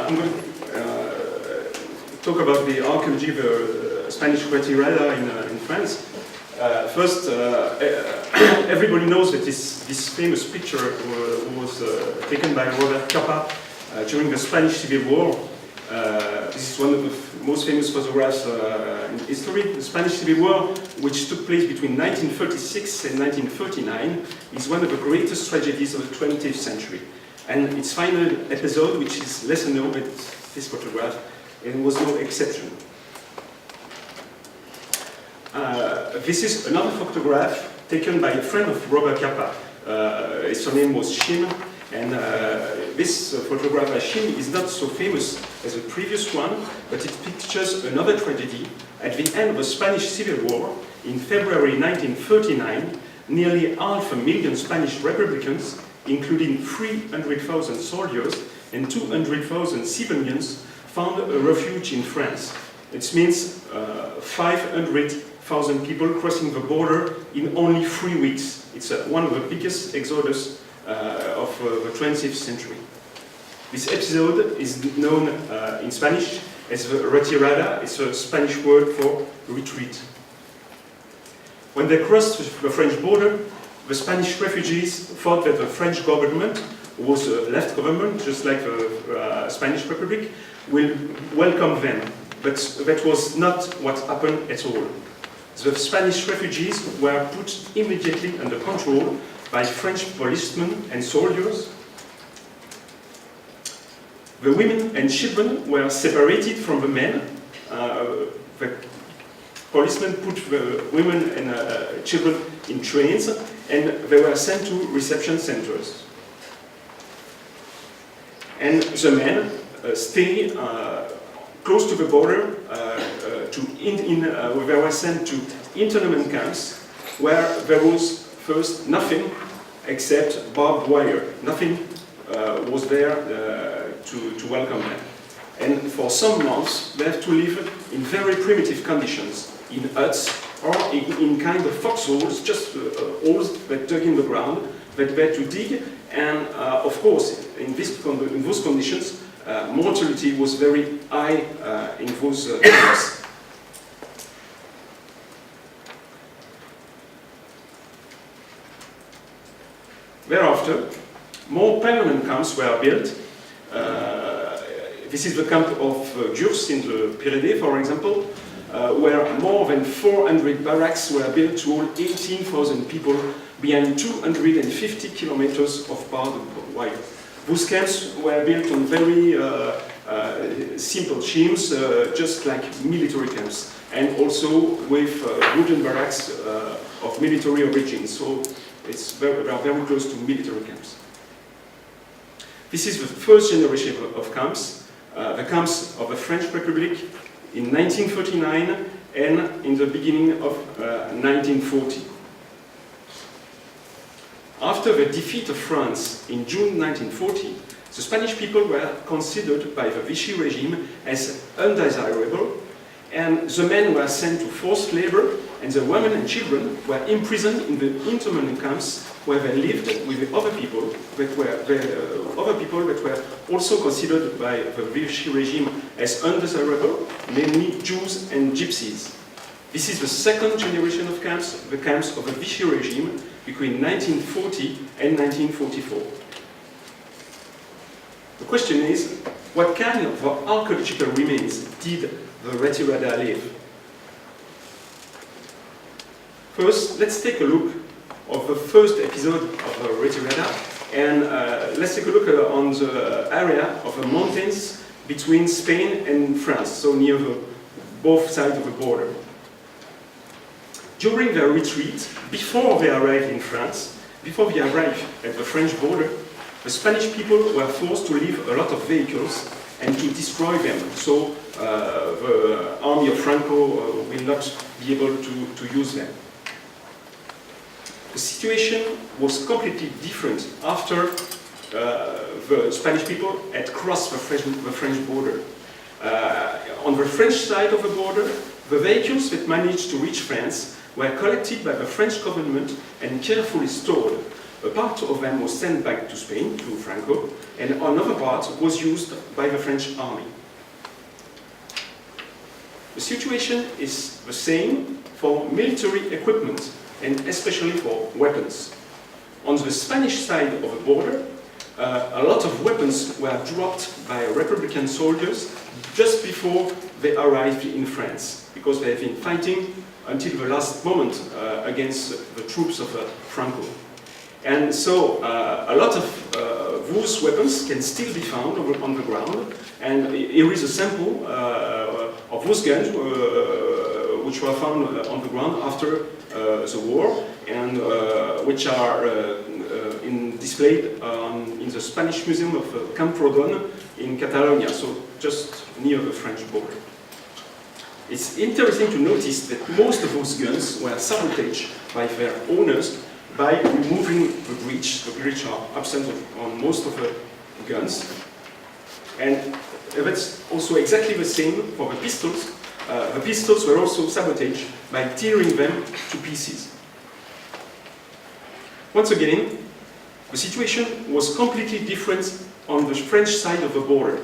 I'm going to talk about the archaeology of the Spanish Retirada in France. First, everybody knows that this famous picture was taken by Robert Capa during the Spanish Civil War. This is one of the most famous photographs in history. The Spanish Civil War, which took place between 1936 and 1939, is one of the greatest tragedies of the 20th century. And its final episode, which is lesser known than this photograph, and was no exception. This is another photograph taken by a friend of Robert Capa. His surname was Chim, and this photograph by Chim is not so famous as the previous one, but it pictures another tragedy. At the end of the Spanish Civil War, in February 1939, nearly 500,000 Spanish Republicans, including 300,000 soldiers and 200,000 civilians, found a refuge in France. It means 500,000 people crossing the border in only 3 weeks. It's one of the biggest exodus of the 20th century. This episode is known in Spanish as the Retirada. It's a Spanish word for retreat. When they crossed the French border, the Spanish refugees thought that the French government was a left government, just like the Spanish Republic, will welcome them. But that was not what happened at all. The Spanish refugees were put immediately under control by French policemen and soldiers. The women and children were separated from the men. The policemen put the women and children in trains, and they were sent to reception centers. And the men stay close to the border. They were sent to internment camps, where there was first nothing except barbed wire. Nothing was there to welcome them. And for some months, they have to live in very primitive conditions, in huts or in kind of foxholes, just holes that dug in the ground that they had to dig. And of course, in those conditions, mortality was very high in those camps. Thereafter, more permanent camps were built. This is the camp of Gurs in the Pyrenees, for example, where more than 400 barracks were built to hold 18,000 people behind 250 kilometers of barbed wire. Those camps were built on very simple schemes, just like military camps, and also with wooden barracks of military origin. So they are very close to military camps. This is the first generation of camps, the camps of the French Republic in 1939 and in the beginning of 1940. After the defeat of France in June 1940, the Spanish people were considered by the Vichy regime as undesirable, and the men were sent to forced labor, and the women and children were imprisoned in the internment camps where they lived with the other people that were also considered by the Vichy regime as undesirable, namely Jews and Gypsies. This is the second generation of camps, the camps of the Vichy regime between 1940 and 1944. The question is, what kind of archaeological remains did the Retirada leave? First, let's take a look at the first episode of the Retirada, and let's take a look on the area of the mountains between Spain and France, so near both sides of the border. During their retreat, before they arrived in France, before they arrived at the French border, the Spanish people were forced to leave a lot of vehicles and to destroy them. So the army of Franco will not be able to use them. The situation was completely different after the Spanish people had crossed the French border. On the French side of the border, the vehicles that managed to reach France were collected by the French government and carefully stored. A part of them was sent back to Spain, to Franco, and another part was used by the French army. The situation is the same for military equipment, and especially for weapons. On the Spanish side of the border, a lot of weapons were dropped by Republican soldiers just before they arrived in France, because they have been fighting until the last moment against the troops of Franco. And so a lot of those weapons can still be found on the ground, and here is a sample of those guns which were found on the ground after the war, and which are displayed in the Spanish Museum of Camprodon in Catalonia, so just near the French border. It's interesting to notice that most of those guns were sabotaged by their owners by removing the breech. The breech are absent on most of the guns. And that's also exactly the same for the pistols. The pistols were also sabotaged by tearing them to pieces. Once again, the situation was completely different on the French side of the border,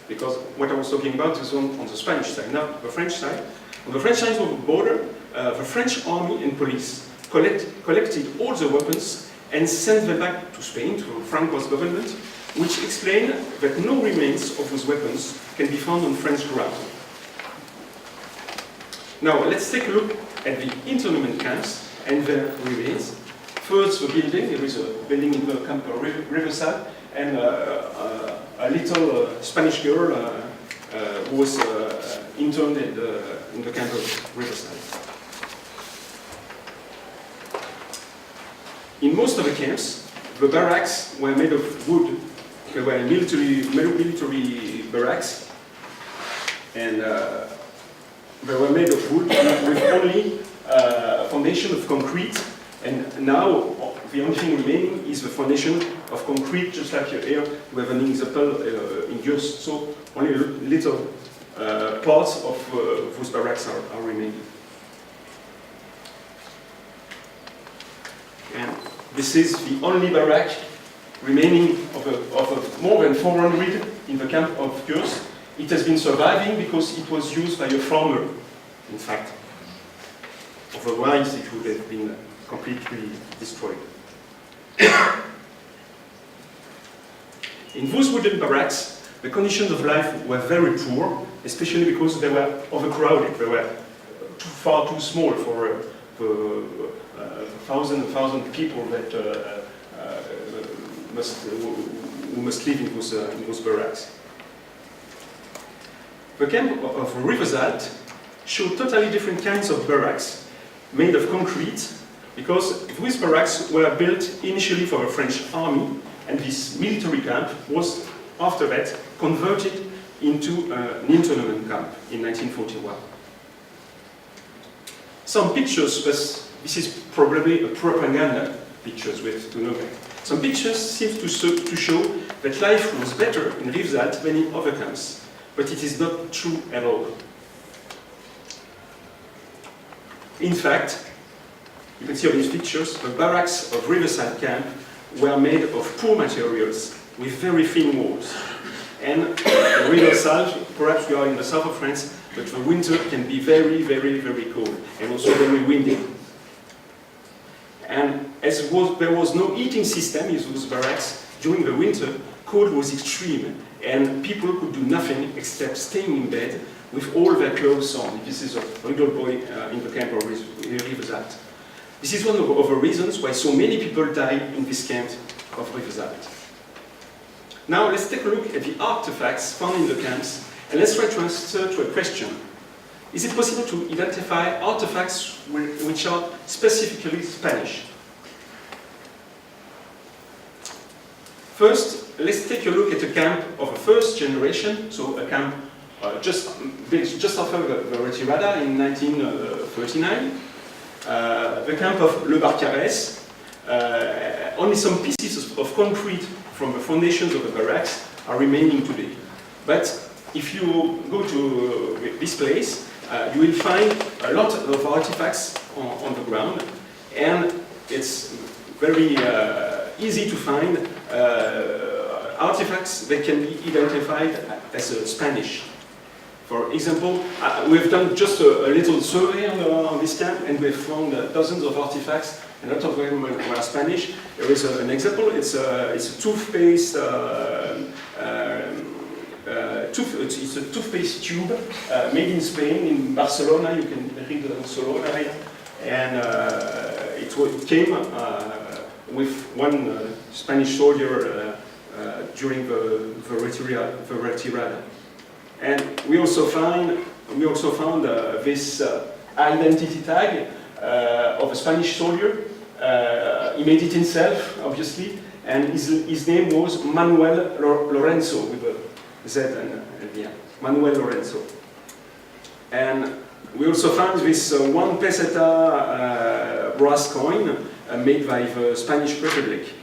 because what I was talking about is on the Spanish side. Now, the French side. On the French side of the border, the French army and police collected all the weapons and sent them back to Spain, to Franco's government, which explained that no remains of those weapons can be found on French ground. Now, let's take a look at the internment camps and their remains. First, the building. There is a building in the camp of Riverside, and a little Spanish girl who was interned in the camp of Riverside. In most of the camps, the barracks were made of wood. They were military barracks, and they were made of wood with only a foundation of concrete. And now, the only thing remaining is the foundation of concrete, just like here, we have an example in Gurs. So only little parts of those barracks are remaining. And this is the only barrack remaining of more than 400 in the camp of Gurs. It has been surviving because it was used by a farmer, in fact. Otherwise, it would have been completely destroyed. In those wooden barracks, the conditions of life were very poor, especially because they were overcrowded. They were far too small for the thousand people that who must live in those barracks. The camp of Riverside showed totally different kinds of barracks made of concrete, because these barracks were built initially for the French army, and this military camp was, after that, converted into an internment camp in 1941. Some pictures, this is probably a propaganda pictures, we have to know that. Some pictures seem to show that life was better in Riverside than in other camps, but it is not true at all. In fact, you can see on these pictures, the barracks of Riverside camp were made of poor materials with very thin walls. And Riverside, perhaps we are in the south of France, but the winter can be very, very, very cold and also very windy. And as there was no heating system in those barracks, during the winter, cold was extreme, and people could do nothing except staying in bed with all their clothes on. This is a little boy in the camp of Riverside. This is one of the reasons why so many people died in this camp of Riverside. Now let's take a look at the artifacts found in the camps, and let's try to answer to a question. Is it possible to identify artifacts which are specifically Spanish? First, let's take a look at a camp of the first generation, so a camp built just after the Retirada in 1939. The camp of Le Barcarès. Only some pieces of concrete from the foundations of the barracks are remaining today. But if you go to this place, you will find a lot of artifacts on the ground, and it's very easy to find artifacts that can be identified as Spanish. For example, we've done just a little survey on this camp, and we've found dozens of artifacts, and a lot of them were Spanish. There is an example. It's a toothpaste. It's a toothpaste tube made in Spain, in Barcelona. You can read Barcelona here, and it came with one Spanish soldier during the Retirada. And we also found this identity tag of a Spanish soldier. He made it himself, obviously, and his name was Manuel Lorenzo, with a Z and the end. Manuel Lorenzo. And we also found this 1 peseta brass coin made by the Spanish Republic.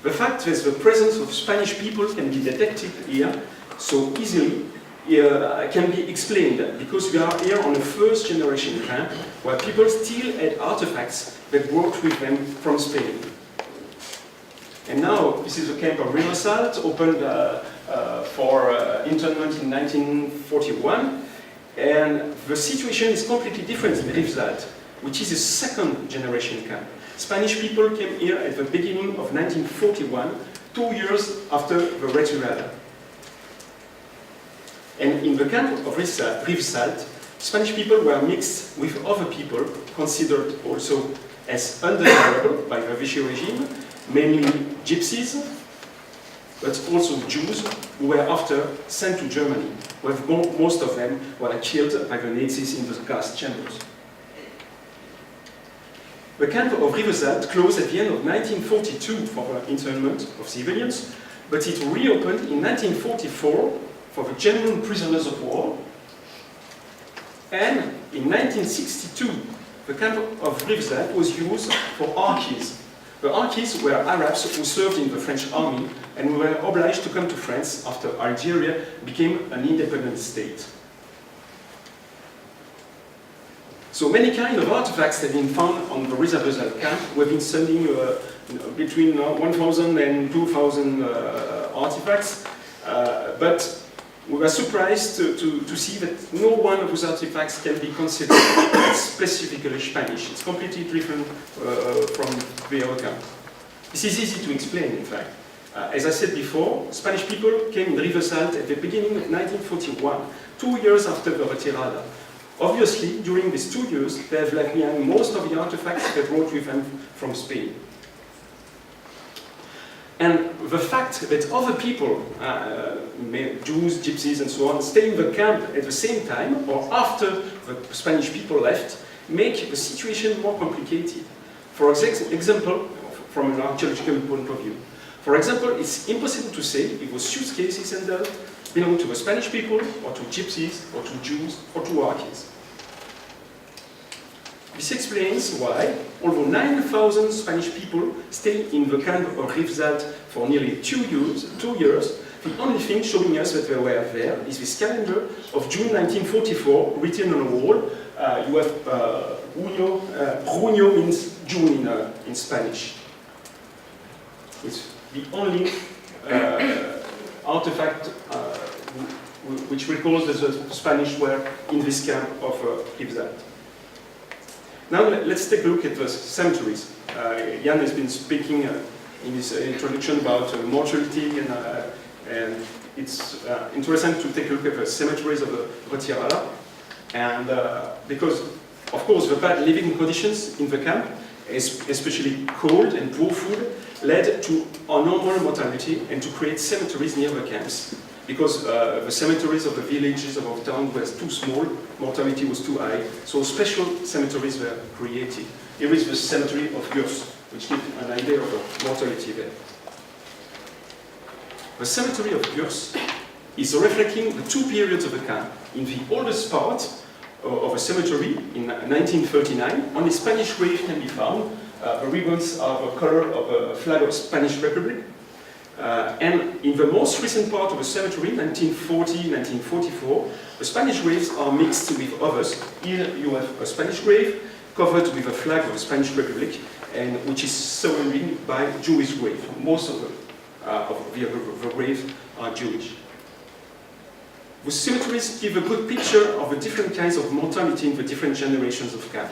The fact that the presence of Spanish people can be detected here so easily can be explained because we are here on a first generation camp where people still had artifacts that brought with them from Spain. And now this is the camp of Régional, opened for internment in 1941, and the situation is completely different in Régional, which is a second generation camp. Spanish people came here at the beginning of 1941, 2 years after the Retirada. And in the camp of Régional, Spanish people were mixed with other people considered also as undesirable by the Vichy regime, mainly gypsies, but also Jews who were after sent to Germany, where most of them were killed by the Nazis in the gas chambers. The camp of Régional closed at the end of 1942 for the internment of civilians, but it reopened in 1944 for the German prisoners of war, and in 1962 the camp of Régional was used for archies. The archies were Arabs who served in the French army and were obliged to come to France after Algeria became an independent state. So many kinds of artifacts have been found on the Régional camp. We've been sending between 1,000 and 2,000 artifacts, but we were surprised to see that no one of those artifacts can be considered as specifically Spanish. It's completely different from the other camp. This is easy to explain, in fact. As I said before, Spanish people came in Régional at the beginning of 1941, 2 years after the Retirada. Obviously, during these 2 years, they have left behind most of the artifacts they brought with them from Spain. And the fact that other people, Jews, gypsies and so on, stay in the camp at the same time or after the Spanish people left, make the situation more complicated. For example, from an archaeological point of view. For example, it's impossible to say if those suitcases and that belong to the Spanish people or to gypsies or to Jews or to archies. This explains why, although 9,000 Spanish people stayed in the camp of Régional for nearly 2 years, the only thing showing us that they were there is this calendar of June 1944 written on a wall. You have Junio means June in Spanish. It's the only artifact which recalls that the Spanish were in this camp of Régional. Now let's take a look at the cemeteries. Jan has been speaking in his introduction about mortality, and it's interesting to take a look at the cemeteries of the Retirada. And because, of course, the bad living conditions in the camp, especially cold and poor food, led to abnormal mortality and to create cemeteries near the camps. Because the cemeteries of the villages of our town were too small, mortality was too high, so special cemeteries were created. Here is the cemetery of Gurs, which gives an idea of the mortality there. The cemetery of Gurs is reflecting the two periods of the camp. In the oldest part of a cemetery, in 1939, only Spanish graves can be found. The ribbons are the color of a flag of Spanish Republic. And in the most recent part of the cemetery, 1940, 1944, the Spanish graves are mixed with others. Here you have a Spanish grave covered with a flag of the Spanish Republic, and which is surrounded by Jewish grave. Most of the graves are Jewish. The cemeteries give a good picture of the different kinds of mortality in the different generations of camp.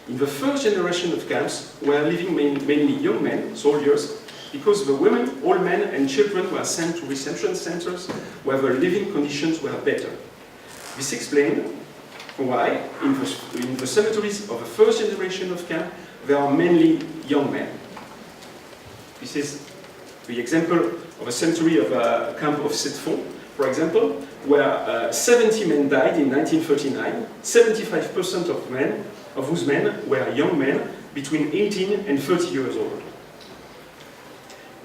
In the first generation of camps were living mainly young men, soldiers, because the women, old men and children were sent to reception centers where the living conditions were better. This explains why in the cemeteries of the first generation of camp there are mainly young men. This is the example of a cemetery of a camp of Setfond, for example, where 70 men died in 1939, 75% of whose men were young men between 18 and 30 years old.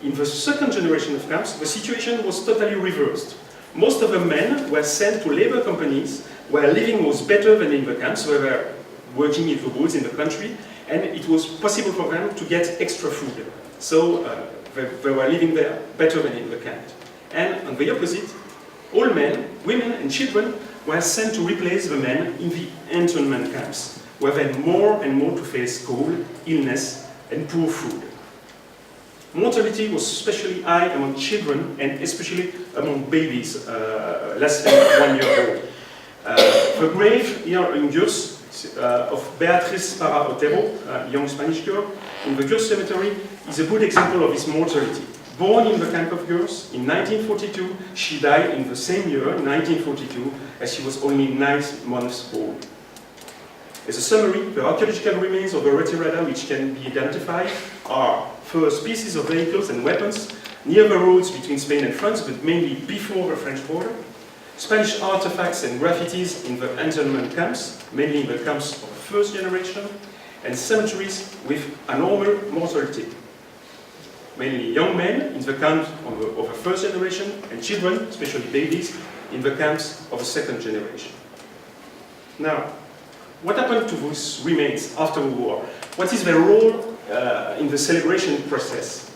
In the second generation of camps, the situation was totally reversed. Most of the men were sent to labor companies where living was better than in the camps, where they were working in the woods in the country, and it was possible for them to get extra food. So they were living there better than in the camp. And on the opposite, all men, women and children were sent to replace the men in the internment camps, where they had more and more to face cold, illness and poor food. Mortality was especially high among children and especially among babies less than 1 year old. The grave here in Gurs of Beatriz Parra Otero, a young Spanish girl, in the Gurs cemetery is a good example of this mortality. Born in the camp of Gurs in 1942, she died in the same year, 1942, as she was only 9 months old. As a summary, the archaeological remains of the Retirada which can be identified are first pieces of vehicles and weapons near the roads between Spain and France, but mainly before the French border, Spanish artifacts and graffitis in the internment camps, mainly in the camps of the first generation, and cemeteries with a normal mortality. Mainly young men in the camps of the first generation, and children, especially babies, in the camps of the second generation. Now, what happened to those remains after the war? What is their role in the celebration process?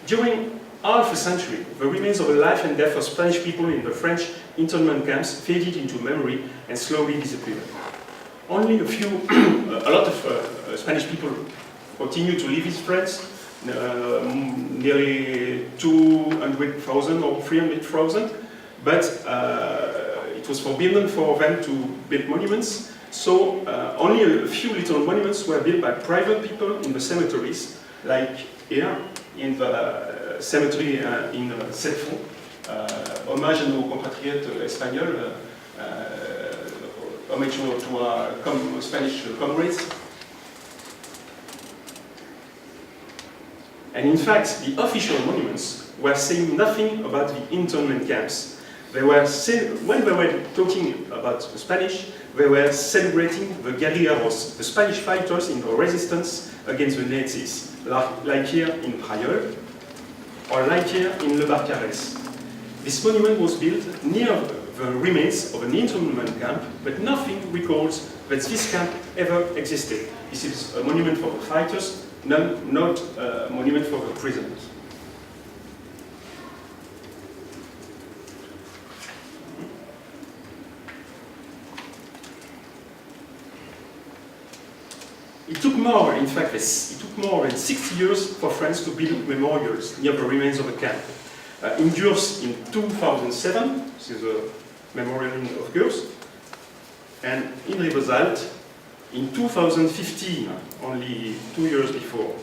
During half a century, the remains of the life and death of Spanish people in the French internment camps faded into memory and slowly disappeared. Only a lot of Spanish people continue to live in France, nearly 200,000 or 300,000, but it was forbidden for them to build monuments, so only a few little monuments were built by private people in the cemeteries, like here in the cemetery in Setfond, hommage à nos compatriotes espagnols, homage to our Spanish comrades. And in fact, the official monuments were saying nothing about the internment camps. They were when they were talking about the Spanish, they were celebrating the guerrilleros, the Spanish fighters in the resistance against the Nazis, like here in Régional, or like here in Le Barcarès. This monument was built near the remains of an internment camp, but nothing records that this camp ever existed. This is a monument for the fighters, not a monument for the prisoners. It took more, in fact, it took more than 60 years for France to build memorials near the remains of a camp. In Gurs in 2007, this is a memorial of Gurs, and in Régional in 2015, only 2 years before.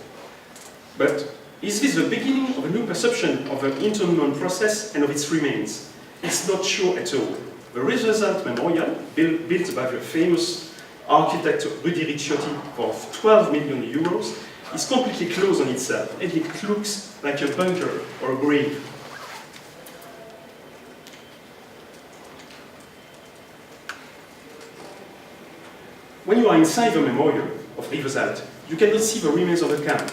But is this the beginning of a new perception of the internment process and of its remains? It's not sure at all. The Régional memorial, built by the famous architect Rudy Ricciotti for 12 million euros, is completely closed on itself, and it looks like a bunker or a grave. When you are inside the memorial of Régional, you cannot see the remains of the camp.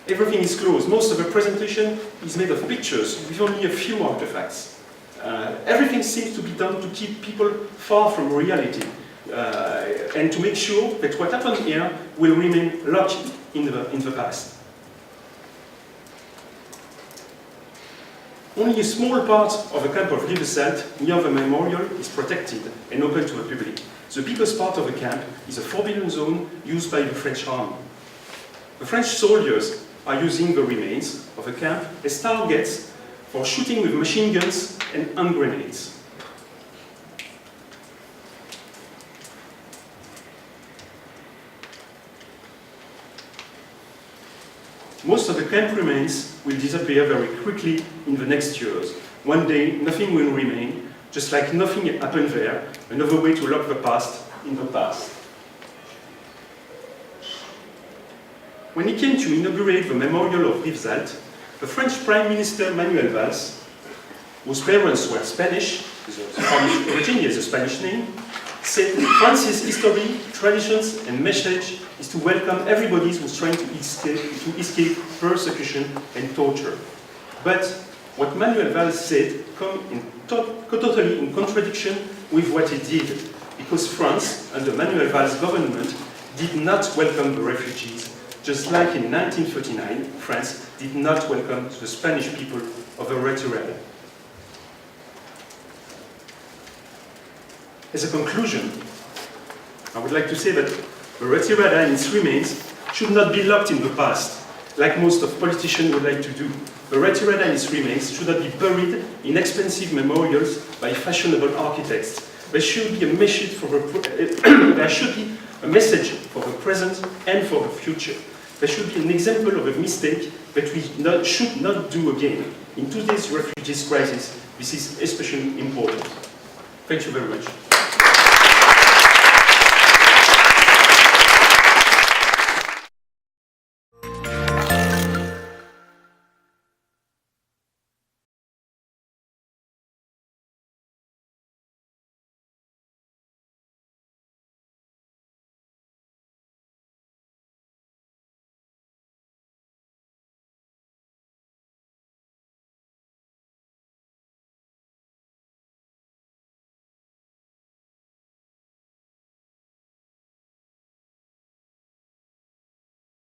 Everything is closed. Most of the presentation is made of pictures with only a few artifacts. Everything seems to be done to keep people far from reality. And to make sure that what happened here will remain locked in the past. Only a small part of the camp of Régional near the memorial is protected and open to the public. The biggest part of the camp is a forbidden zone used by the French army. The French soldiers are using the remains of the camp as targets for shooting with machine guns and hand grenades. Most of the camp remains will disappear very quickly in the next years. One day, nothing will remain, just like nothing happened there, another way to lock the past in the past. When he came to inaugurate the memorial of Rivesaltes, the French Prime Minister Manuel Valls, whose parents were Spanish, his origin is a Spanish name, said France's history, traditions, and message is to welcome everybody who's trying to escape persecution and torture. But what Manuel Valls said comes totally in contradiction with what he did, because France, under Manuel Valls' government, did not welcome the refugees, just like in 1939, France did not welcome the Spanish people of the Retirada. As a conclusion, I would like to say that the Retirada and its remains should not be locked in the past, like most of politicians would like to do. The Retirada and its remains should not be buried in expensive memorials by fashionable architects. There should be a message for the present and for the future. There should be an example of a mistake that we should not do again. In today's refugees crisis, this is especially important. Thank you very much.